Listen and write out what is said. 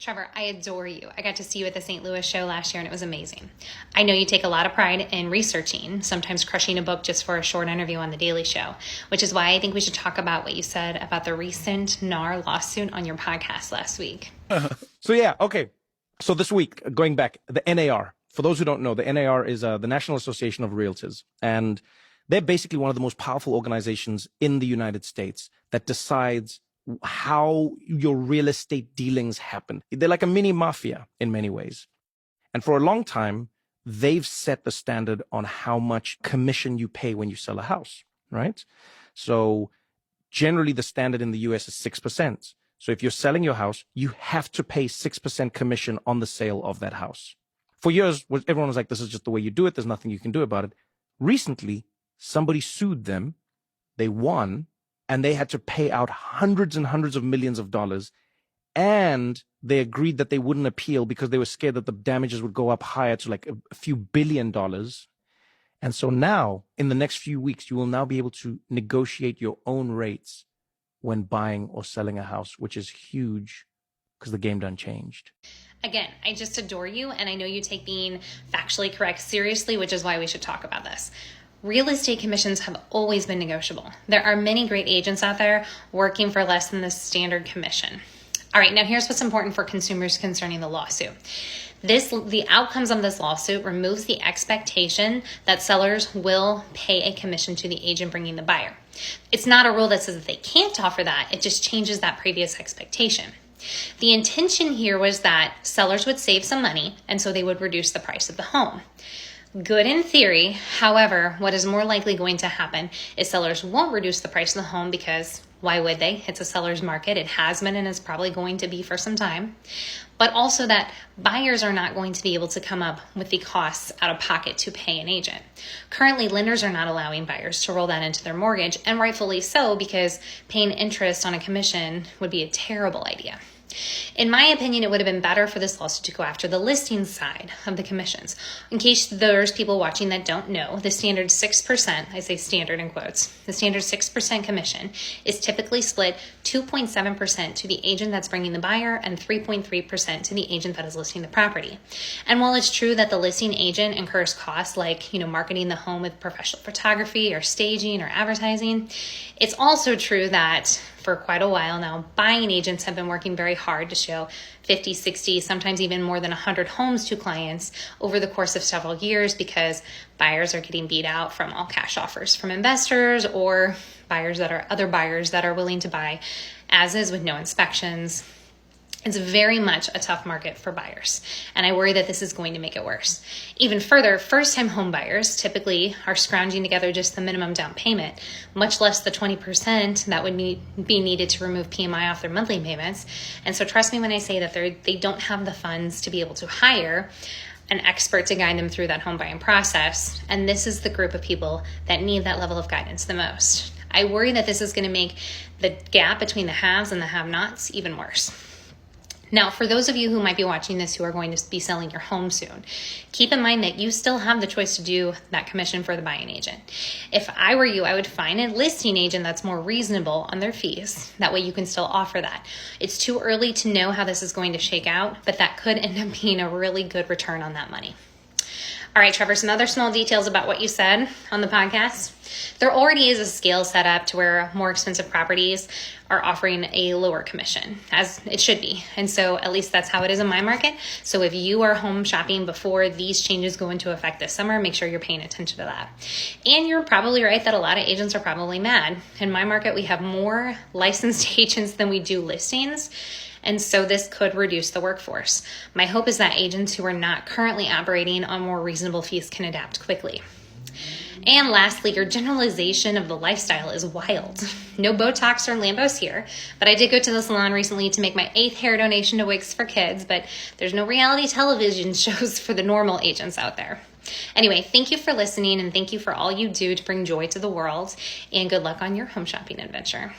Trevor, I adore you. I got to see you at the St. Louis show last year and it was amazing. I know you take a lot of pride in researching, sometimes crushing a book just for a short interview on The Daily Show, which is why I think we should talk about what you said about the recent NAR lawsuit on your podcast last week. So this week, going back, the NAR, for those who don't know, the NAR is the National Association of Realtors, and they're basically one of the most powerful organizations in the United States that decides how your real estate dealings happen. They're like a mini mafia in many ways. And for a long time, they've set the standard on how much commission you pay when you sell a house, right? So generally the standard in the US is 6%. So if you're selling your house, you have to pay 6% commission on the sale of that house. For years, everyone was like, this is just the way you do it. There's nothing you can do about it. Recently, somebody sued them. They won. And they had to pay out hundreds and hundreds of millions of dollars. And they agreed that they wouldn't appeal because they were scared that the damages would go up higher to like a few $billion. And so now, in the next few weeks, you will now be able to negotiate your own rates when buying or selling a house, which is huge because the game done changed. Again, I just adore you, and I know you take being factually correct seriously, which is why we should talk about this. Real estate commissions have always been negotiable. There are many great agents out there working for less than the standard commission. All right, now here's what's important for consumers concerning the lawsuit. The outcomes of this lawsuit removes the expectation that sellers will pay a commission to the agent bringing the buyer. It's not a rule that says that they can't offer that. It just changes that previous expectation. The intention here was that sellers would save some money, and so they would reduce the price of the home. Good in theory. However, what is more likely going to happen is sellers won't reduce the price of the home because why would they? It's a seller's market. It has been and is probably going to be for some time. But also that buyers are not going to be able to come up with the costs out of pocket to pay an agent. Currently, lenders are not allowing buyers to roll that into their mortgage, and rightfully so, because paying interest on a commission would be a terrible idea. In my opinion, it would have been better for this lawsuit to go after the listing side of the commissions. In case there's people watching that don't know, the standard 6%, I say standard in quotes, the standard 6% commission is typically split 2.7% to the agent that's bringing the buyer and 3.3% to the agent that is listing the property. And while it's true that the listing agent incurs costs like, marketing the home with professional photography or staging or advertising, it's also true that for quite a while now, buying agents have been working very hard to show 50, 60, sometimes even more than 100 homes to clients over the course of several years because buyers are getting beat out from all cash offers from investors or other buyers that are willing to buy as is with no inspections. It's very much a tough market for buyers, and I worry that this is going to make it worse. Even further, first-time home buyers typically are scrounging together just the minimum down payment, much less the 20% that would be needed to remove PMI off their monthly payments. And so trust me when I say that they don't have the funds to be able to hire an expert to guide them through that home buying process, and this is the group of people that need that level of guidance the most. I worry that this is going to make the gap between the haves and the have-nots even worse. Now, for those of you who might be watching this who are going to be selling your home soon, keep in mind that you still have the choice to do that commission for the buying agent. If I were you, I would find a listing agent that's more reasonable on their fees. That way you can still offer that. It's too early to know how this is going to shake out, but that could end up being a really good return on that money. All right, Trevor, some other small details about what you said on the podcast. There already is a scale set up to where more expensive properties are offering a lower commission, as it should be. And so at least that's how it is in my market. So if you are home shopping before these changes go into effect this summer, make sure you're paying attention to that. And you're probably right that a lot of agents are probably mad. In my market, we have more licensed agents than we do listings. And so this could reduce the workforce. My hope is that agents who are not currently operating on more reasonable fees can adapt quickly. And lastly, your generalization of the lifestyle is wild. No Botox or Lambos here, but I did go to the salon recently to make my 8th hair donation to Wigs for Kids, but there's no reality television shows for the normal agents out there. Anyway, thank you for listening and thank you for all you do to bring joy to the world, and good luck on your home shopping adventure.